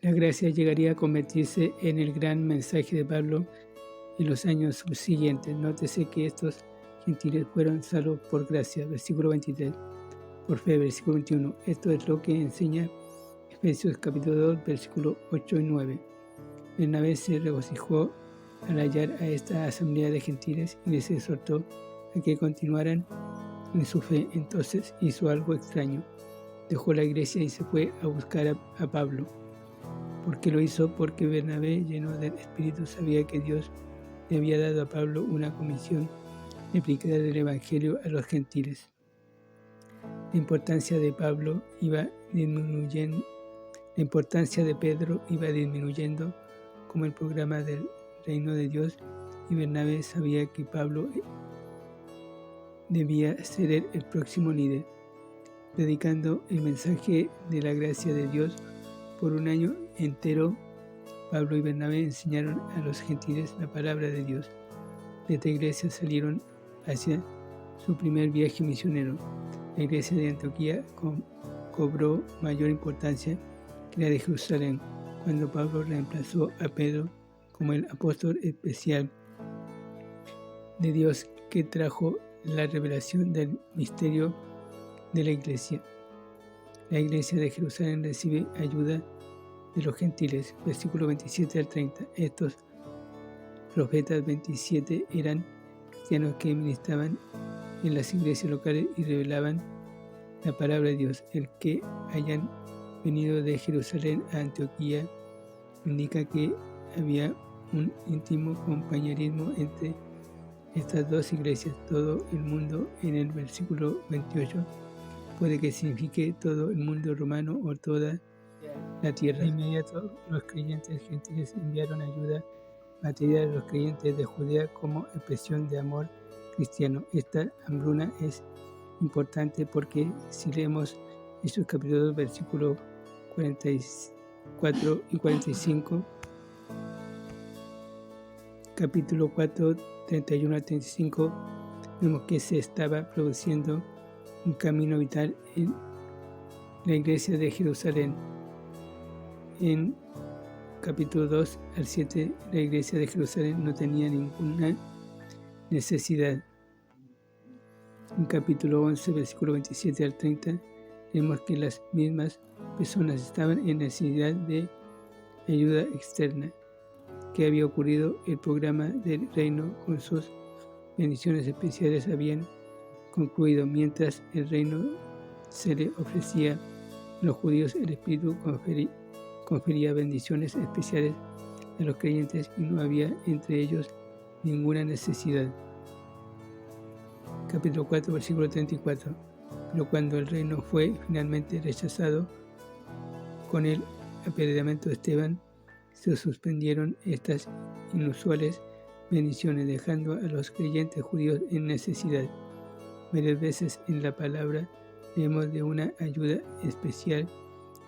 La gracia llegaría a convertirse en el gran mensaje de Pablo en los años subsiguientes. Nótese que estos gentiles fueron salvos por gracia, versículo 23, por fe, versículo 21. Esto es lo que enseña Efesios capítulo 2, versículos 8 y 9. Bernabé se regocijó al hallar a esta asamblea de gentiles y les exhortó a que continuaran en su fe. Entonces hizo algo extraño. Dejó la iglesia y se fue a buscar a Pablo. ¿Por qué lo hizo? Porque Bernabé, lleno del Espíritu, sabía que Dios le había dado a Pablo una comisión de predicar el Evangelio a los gentiles. La importancia de Pedro iba disminuyendo como el programa del reino de Dios, y Bernabé sabía que Pablo debía ser el próximo líder. Predicando el mensaje de la gracia de Dios por un año entero, Pablo y Bernabé enseñaron a los gentiles la palabra de Dios. De esta iglesia salieron hacia su primer viaje misionero. La iglesia de Antioquía cobró mayor importancia que la de Jerusalén, cuando Pablo reemplazó a Pedro como el apóstol especial de Dios que trajo la revelación del misterio de la iglesia. La iglesia de Jerusalén recibe ayuda de los gentiles, versículo 27 al 30. Estos profetas 27 eran cristianos que ministraban en las iglesias locales y revelaban la palabra de Dios. El que hayan venido de Jerusalén a Antioquía indica que había un íntimo compañerismo entre estas dos iglesias. Todo el mundo en el versículo 28 puede que signifique todo el mundo romano o toda la tierra. De inmediato los creyentes gentiles enviaron ayuda material a los creyentes de Judea como expresión de amor cristiano. Esta hambruna es importante porque si leemos Hechos capítulo 2, versículos 44 y 45, capítulo 4, 31 al 35, vemos que se estaba produciendo un camino vital en la iglesia de Jerusalén. En capítulo 2 al 7, la iglesia de Jerusalén no tenía ninguna necesidad. En capítulo 11, versículo 27 al 30, vemos que las mismas personas estaban en necesidad de ayuda externa. ¿Qué había ocurrido? El programa del reino con sus bendiciones especiales habían concluido. Mientras el reino se le ofrecía a los judíos, el Espíritu confería bendiciones especiales a los creyentes y no había entre ellos ninguna necesidad. Capítulo 4, versículo 34. Pero cuando el reino fue finalmente rechazado con el apedreamiento de Esteban, se suspendieron estas inusuales bendiciones, dejando a los creyentes judíos en necesidad. Varias veces en la palabra leemos de una ayuda especial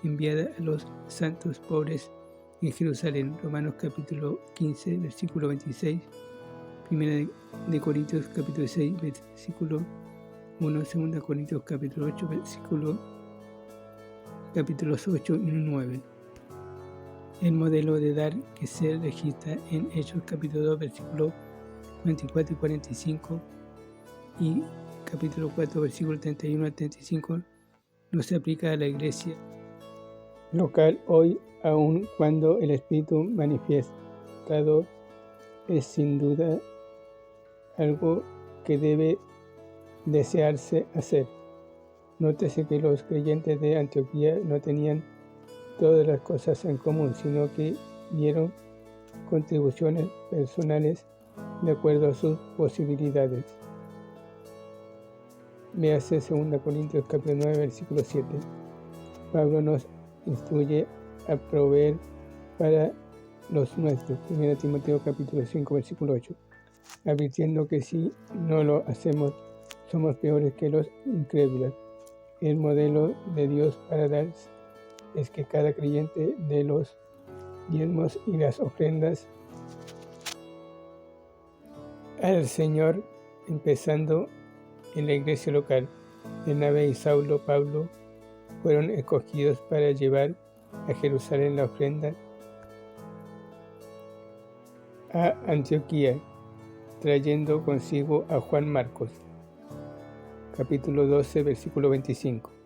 enviada a los santos pobres en Jerusalén. Romanos capítulo 15, versículo 26, Primera de Corintios capítulo 6, versículo 1, Segunda Corintios capítulo 8, capítulos 8 y 9. El modelo de dar que se registra en Hechos capítulo 2, versículos 44 y 45 y capítulo 4, versículos 31 al 35 no se aplica a la iglesia local hoy, aun cuando el Espíritu manifestado es sin duda algo que debe desearse hacer. Nótese que los creyentes de Antioquía no tenían todas las cosas en común, sino que dieron contribuciones personales de acuerdo a sus posibilidades. Véase 2 Corintios capítulo 9, versículo 7. Pablo nos instruye a proveer para los nuestros. 1 Timoteo capítulo 5, versículo 8. Advirtiendo que si no lo hacemos, somos peores que los incrédulos. El modelo de Dios para dar es que cada creyente dé los diezmos y las ofrendas al Señor, empezando en la iglesia local. Bernabé y Saulo Pablo fueron escogidos para llevar a Jerusalén la ofrenda a Antioquía, trayendo consigo a Juan Marcos. Capítulo 12, versículo 25.